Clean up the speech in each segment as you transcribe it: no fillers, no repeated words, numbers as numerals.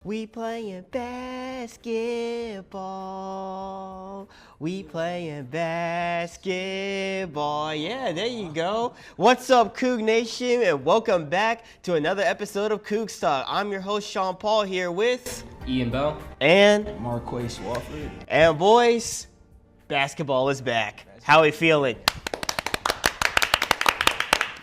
We playing basketball. We playing basketball. Yeah, there you go. What's up, Coug Nation, and welcome back to another episode of CoogsTalk. I'm your host, Sean Paul, here with Iain Bell and Marqae Swafford. And boys, basketball is back. How we feeling?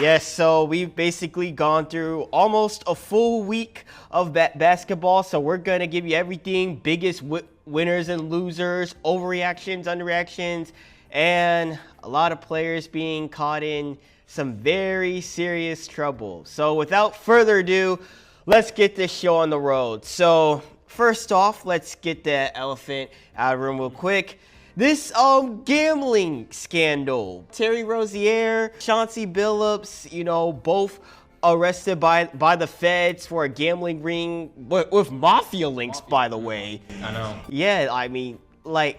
Yes, so we've basically gone through almost a full week of basketball, so we're going to give you everything, biggest winners and losers, overreactions, underreactions, and a lot of players being caught in some very serious trouble. So without further ado, let's get this show on the road. So first off, let's get that elephant out of the room real quick. This gambling scandal. Terry Rozier, Chauncey Billups, both arrested by the feds for a gambling ring with mafia links, by the way. I know. Yeah, I mean, look,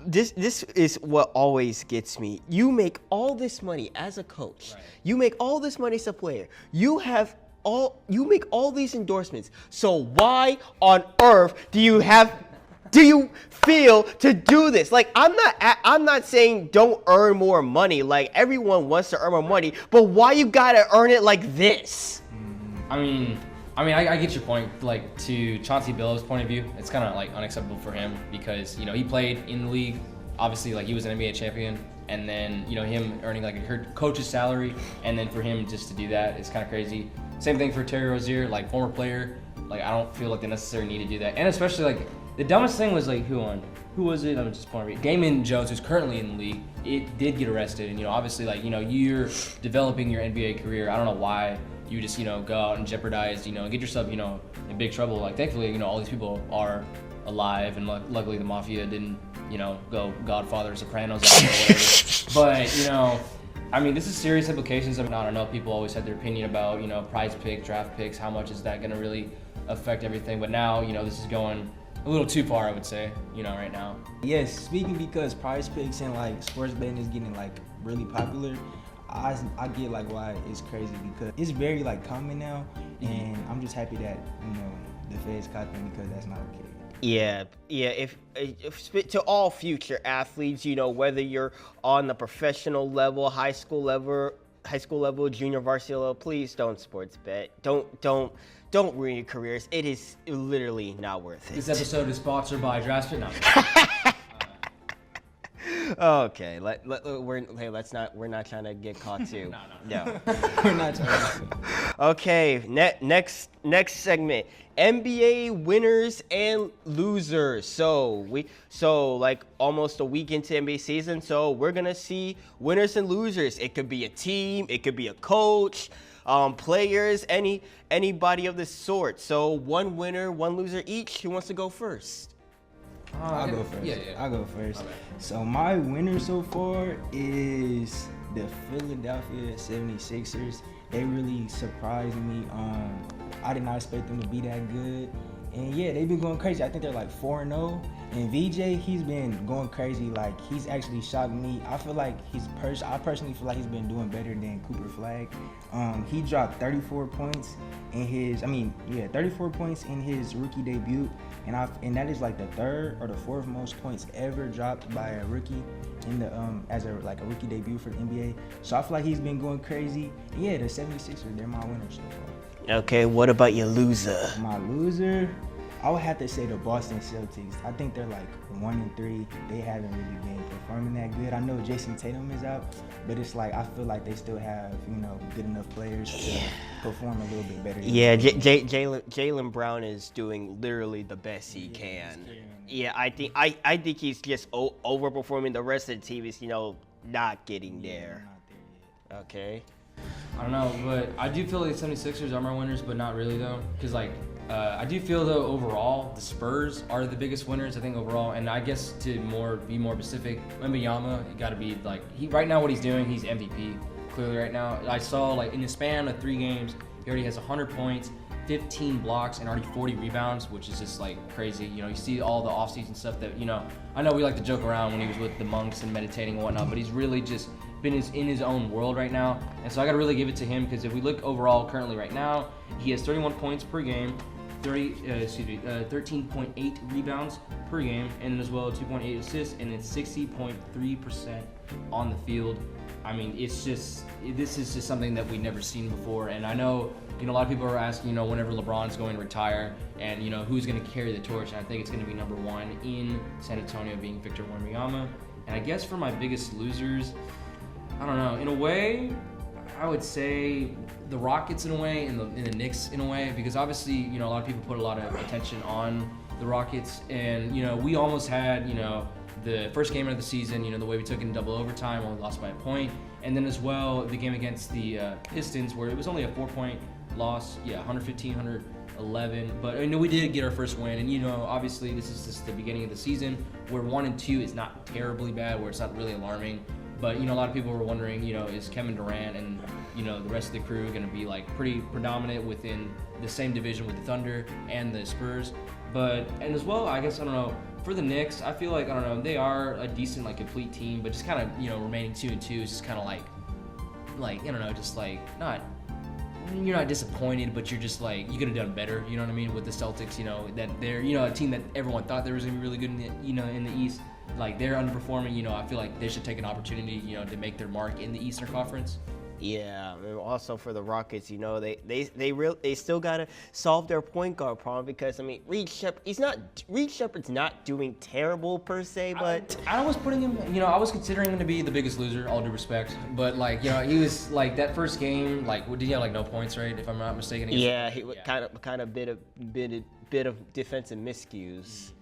this is what always gets me. You make all this money as a coach. Right. You make all this money as a player. You make all these endorsements. So why on earth do you feel to do this? Like, I'm not saying don't earn more money. Like, everyone wants to earn more money, but why you gotta earn it like this? I get your point. Like, to Chauncey Billups' point of view, it's kind of like unacceptable for him because he played in the league. Obviously, like, he was an NBA champion, and then him earning like a coach's salary, and then for him just to do that is kind of crazy. Same thing for Terry Rozier, like former player. Like, I don't feel like the necessary need to do that, and especially like. The dumbest thing was like who was it? I'm just pointing. Damon Jones, who's currently in the league, it did get arrested, and obviously like you're developing your NBA career. I don't know why you just go out and jeopardize and get yourself in big trouble. Like thankfully all these people are alive, and luckily the mafia didn't go Godfather, Sopranos out or whatever. But this is serious implications. I don't know. People always had their opinion about prize pick, draft picks. How much is that going to really affect everything? But now this is going a little too far, I would say, right now. Yes, speaking because prize picks and like sports betting is getting like really popular, I get like why it's crazy because it's very like common now, and I'm just happy that the feds caught them because that's not okay. Yeah. If to all future athletes, whether you're on the professional level, high school level, junior varsity level, please don't sports bet. Don't ruin your careers. It is literally not worth it. This episode is sponsored by DraftSpit. No. Okay, we're not trying to get caught too. No. We're not trying to. Okay, next segment. NBA winners and losers. So like almost a week into NBA season, so we're gonna see winners and losers. It could be a team, it could be a coach, players, anybody of this sort. So one winner, one loser each. Who wants to go first? I'll go first. Yeah. I'll go first. Okay. So my winner so far is the Philadelphia 76ers. They really surprised me. I did not expect them to be that good. And yeah, they've been going crazy. I think they're like 4-0. And VJ, he's been going crazy. Like, he's actually shocked me. I feel like I personally feel like he's been doing better than Cooper Flag. He dropped 34 points in his rookie debut. And that is like the third or the fourth most points ever dropped by a rookie in the as a rookie debut for the NBA. So I feel like he's been going crazy. And yeah, the 76ers, they're my winners so far. Okay, what about your loser? My loser, I would have to say the Boston Celtics. I think they're like 1-3. They haven't really been performing that good. I know Jason Tatum is out, but it's like I feel like they still have good enough players to perform a little bit better. Yeah, Jaylen Brown is doing literally the best he can. Yeah, I think he's just overperforming. The rest of the team is not getting there. Not there yet. Okay. I don't know, but I do feel like the 76ers are my winners, but not really though, because I do feel though overall the Spurs are the biggest winners. I think overall, and I guess to be more specific, Wembanyama, you got to be like right now what he's doing, he's MVP clearly right now. I saw like in the span of 3 games, he already has 100 points, 15 blocks, and already 40 rebounds, which is just like crazy. You see all the offseason stuff that I know we like to joke around when he was with the monks and meditating and whatnot, but he's really just been in his own world right now. And so I got to really give it to him, because if we look overall currently right now, he has 31 points per game, 13.8 rebounds per game, and as well 2.8 assists, and it's 60.3% on the field. I mean, this is just something that we've never seen before. And I know, a lot of people are asking, whenever LeBron's going to retire, and who's going to carry the torch. And I think it's going to be number one in San Antonio being Victor Wembanyama. And I guess for my biggest losers, I don't know. In a way, I would say the Rockets in a way, and the Knicks in a way, because obviously, a lot of people put a lot of attention on the Rockets, and we almost had, the first game of the season, the way we took in double overtime, only lost by a point, and then as well the game against the Pistons, where it was only a 4-point loss, 115, 111, but we did get our first win, and obviously this is just the beginning of the season, where 1-2 is not terribly bad, where it's not really alarming. But a lot of people were wondering, is Kevin Durant and the rest of the crew going to be like pretty predominant within the same division with the Thunder and the Spurs? And as well, I guess, I don't know, for the Knicks, I feel like, I don't know, they are a decent, like, complete team, but just kind of, remaining 2-2 is just kind of like, I don't know, just like you're not disappointed, but you're just like, you could have done better, you know what I mean, with the Celtics, that they're, a team that everyone thought they was going to be really good in the, in the East. Like, they're underperforming, I feel like they should take an opportunity, to make their mark in the Eastern Conference. Yeah, and also for the Rockets, they still gotta solve their point guard problem, because Reed Shepherd's not doing terrible per se, but I was putting him, I was considering him to be the biggest loser, all due respect, but he was like that first game, did he have like no points, right? If I'm not mistaken. Yeah, he kind of bit of defensive miscues.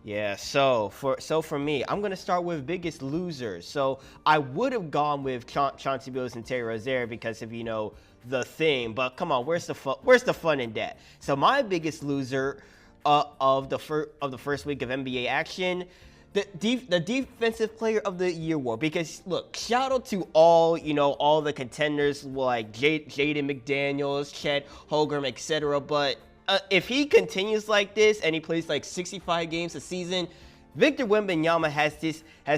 Yeah, so for me, I'm gonna start with biggest losers. So I would have gone with Chauncey Billups and Terry Rozier because of the thing, but come on, where's the fun in that? So my biggest loser of the first week of NBA action, the defensive player of the year award, because look, shout out to all the contenders like Jaden McDaniels, Chet Holmgren, etc. But if he continues like this and he plays like 65 games a season, Victor Wembanyama has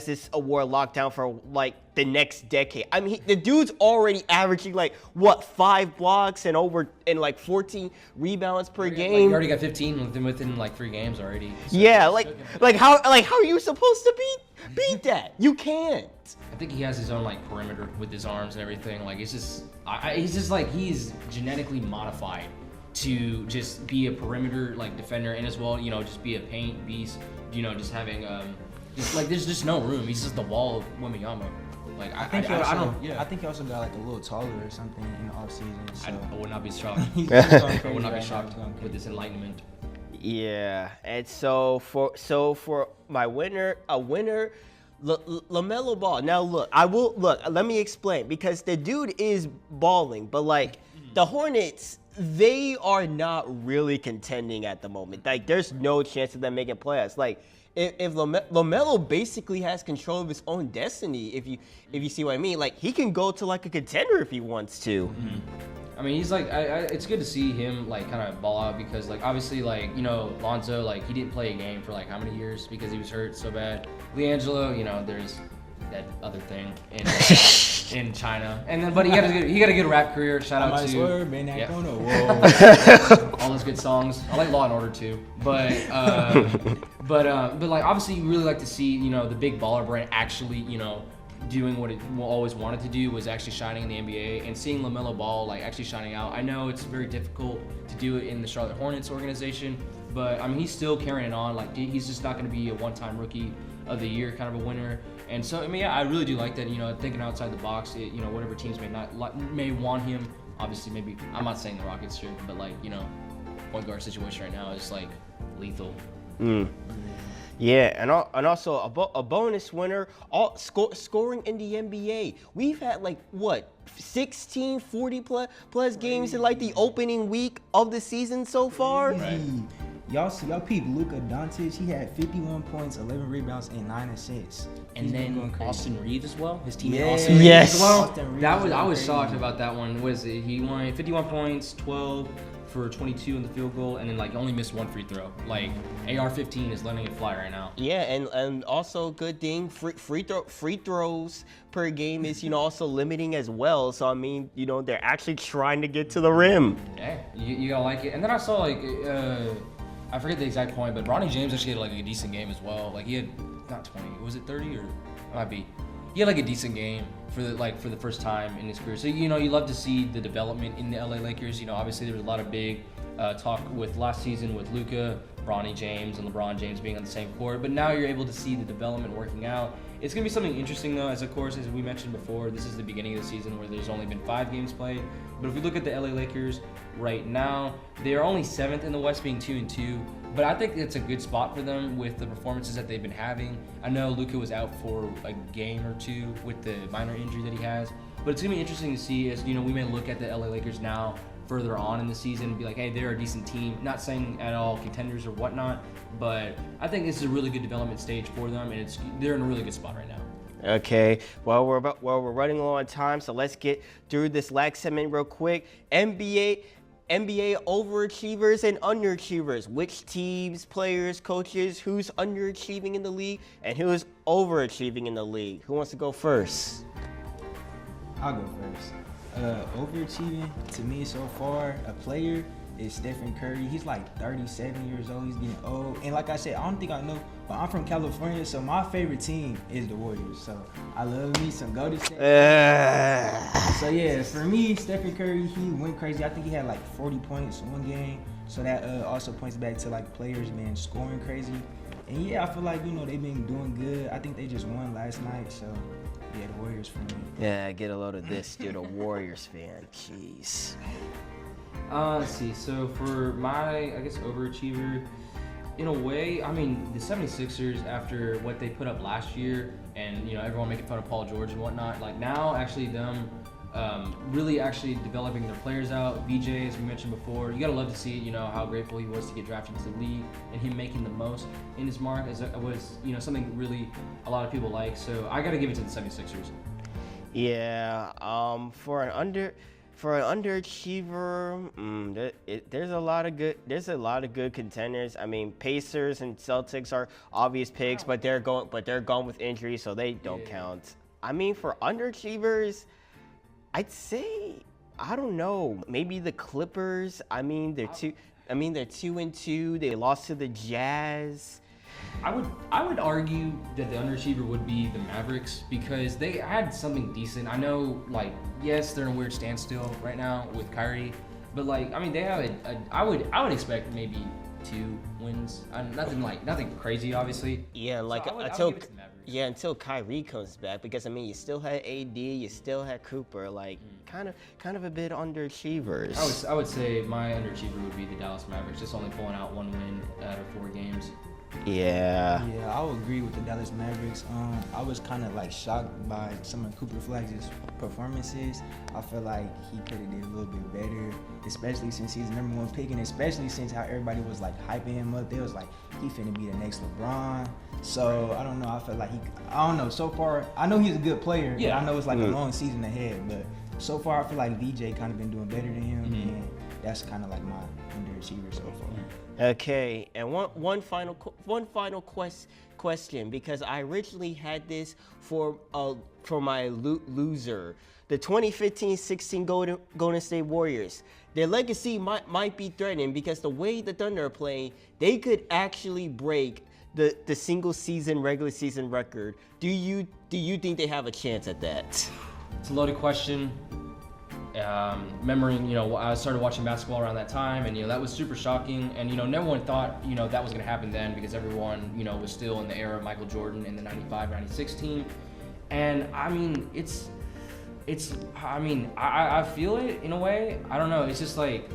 this award locked down for like the next decade. The dude's already averaging 5 blocks and like 14 rebounds per game. He already got 15 within like 3 games already. So yeah, how are you supposed to beat that? You can't. I think he has his own like perimeter with his arms and everything. Like, it's just he's genetically modified to just be a perimeter like defender, and as well, just be a paint beast, just having there's just no room. He's just the wall of Wembanyama. Like, I think he also got like a little taller or something in the offseason. So. I would not be shocked. I would not be shocked with this enlightenment. Yeah, and so for my winner, LaMelo Ball. Now let me explain, because the dude is balling, but the Hornets, they are not really contending at the moment. Like, there's no chance of them making playoffs. Like, if LaMelo basically has control of his own destiny, if you see what I mean, like, he can go to like a contender if he wants to. Mm-hmm. He's like, it's good to see him like kind of ball out, because like obviously Lonzo, like, he didn't play a game for like how many years because he was hurt so bad. LiAngelo, there's that other thing in China, and then but he got a good rap career. Shout out to all those good songs. I like Law and Order too, but like obviously you really like to see the big baller brand actually doing what it always wanted to do, was actually shining in the NBA, and seeing LaMelo Ball like actually shining out. I know it's very difficult to do it in the Charlotte Hornets organization, but he's still carrying it on. Like, he's just not going to be a one-time rookie of the year kind of a winner. And so I really do like that, thinking outside the box. Whatever teams may want him, obviously, maybe, I'm not saying the Rockets should, but point guard situation right now is like lethal. Yeah, and also a bonus winner, scoring in the NBA. We've had 16 40 plus games in the opening week of the season so far. Right. Y'all peep Luka Doncic. He had 51 points, 11 rebounds, and 9 assists. And then Austin Reeves as well. His teammate Austin Reeves yes. as well. I was shocked about that one. He won 51 points, 12 for 22 in the field goal, and then like only missed one free throw. Like AR-15 is letting it fly right now. Yeah, and also good thing free throws per game is also limiting as well. So I mean they're actually trying to get to the rim. Yeah, you gotta like it. And then I saw like I forget the exact point, but Bronny James actually had like a decent game as well. Like he had not 20, was it 30 or it might be? He had like a decent game for the first time in his career. So you love to see the development in the LA Lakers. Obviously there was a lot of big talk with last season with Luka, Bronny James, and LeBron James being on the same court. But now you're able to see the development working out. It's gonna be something interesting though, as of course as we mentioned before, this is the beginning of the season where there's only been 5 games played. But if we look at the LA Lakers right now, they are only 7th in the West, being 2-2. But I think it's a good spot for them with the performances that they've been having. I know Luka was out for a game or 2 with the minor injury that he has. But it's going to be interesting to see as, we may look at the LA Lakers now further on in the season and be like, hey, they're a decent team. Not saying at all contenders or whatnot, but I think this is a really good development stage for them, and they're in a really good spot right now. Okay, well we're running low on time, so let's get through this last segment real quick. NBA overachievers and underachievers. Which teams, players, coaches, who's underachieving in the league and who is overachieving in the league? Who wants to go first? I'll go first. Overachieving to me so far, a player is Stephen Curry. He's like 37 years old. He's getting old. And like I said, I don't think I know, but I'm from California, so my favorite team is the Warriors. So I love me some Golden State. So yeah, for me, Stephen Curry, he went crazy. I think he had like 40 points in one game. So that also points back to like players been scoring crazy. And yeah, I feel like, they've been doing good. I think they just won last night. So yeah, the Warriors for me. Yeah, get a load of this, dude. A Warriors fan. Jeez. Let's see. So for my, I guess, overachiever, in a way, I mean, the 76ers, after what they put up last year and, everyone making fun of Paul George and whatnot, like now actually them really actually developing their players out. VJ, as we mentioned before, you got to love to see, how grateful he was to get drafted into the league and him making the most in his mark was, something really a lot of people like. So I got to give it to the 76ers. Yeah, for an underachiever, there's a lot of good contenders. I mean, Pacers and Celtics are obvious picks, but they're gone with injury, so they don't count. I mean, for underachievers, I'd say, I don't know, maybe the Clippers. I mean, they're 2-2. They lost to the Jazz. I would argue that the underachiever would be the Mavericks because they had something decent. I know, like, yes, they're in a weird standstill right now with Kyrie, but like, I mean, they have I would expect maybe 2 wins. Nothing crazy, obviously. Yeah, like so until Kyrie comes back, because I mean, you still had AD, you still had Cooper, like kind of a bit underachievers. I would say my underachiever would be the Dallas Mavericks, just only pulling out 1 win out of 4 games. Yeah, I would agree with the Dallas Mavericks. I was kind of like shocked by some of Cooper Flag's performances. I feel like he could have did a little bit better, especially since he's the #1 pick, and especially since how everybody was like hyping him up. They was like, he finna be the next LeBron. So I don't know. I feel like I don't know. So far, I know he's a good player. Yeah. But I know it's like a long season ahead. But so far, I feel like VJ kind of been doing better than him, and that's kind of like my underachiever so far. Okay, and one final question, because I originally had this for my loser, the 2015-16 Golden State Warriors. Their legacy might be threatened because the way the Thunder are playing, they could actually break the single regular season record. Do you think they have a chance at that? It's a loaded question. Remembering, I started watching basketball around that time, and that was super shocking. And no one thought that was going to happen then, because everyone was still in the era of Michael Jordan in the 95-96 team. And I mean, I feel it in a way. I don't know. It's just like,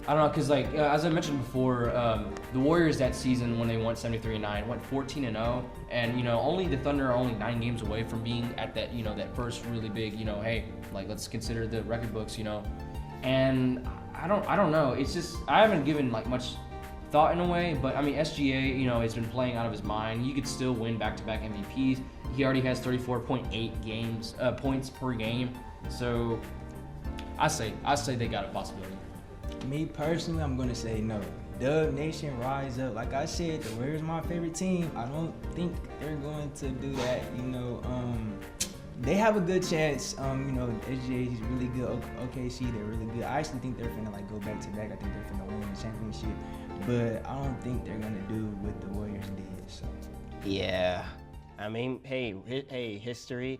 I don't know, because like as I mentioned before, the Warriors that season when they went 73-9 went 14-0, and only the Thunder are only 9 games away from being at that that first really big hey, like let's consider the record books, and I don't know. It's just I haven't given like much thought in a way, but I mean SGA has been playing out of his mind. He could still win back-to-back MVPs. He already has 34.8 points per game, so I say they got a possibility. Me personally, I'm gonna say no. Dub Nation rise up. Like I said, the Warriors my favorite team. I don't think they're going to do that. They have a good chance. SGA is really good. OKC, they're really good. I actually think they're finna like go back to back. I think they're finna win the championship. But I don't think they're gonna do what the Warriors did. So. Yeah. I mean, hey, history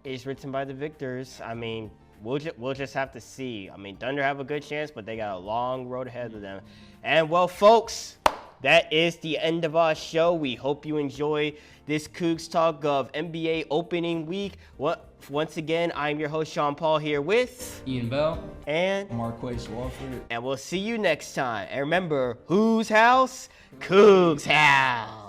is written by the victors. I mean, we'll just have to see. I mean, Thunder have a good chance, but they got a long road ahead of them. And well, folks, that is the end of our show. We hope you enjoy this Cougs Talk of NBA opening week. Once again, I'm your host, Sean Paul, here with Iain Bell and Marqae Swafford. And we'll see you next time. And remember, whose house? Cougs' house.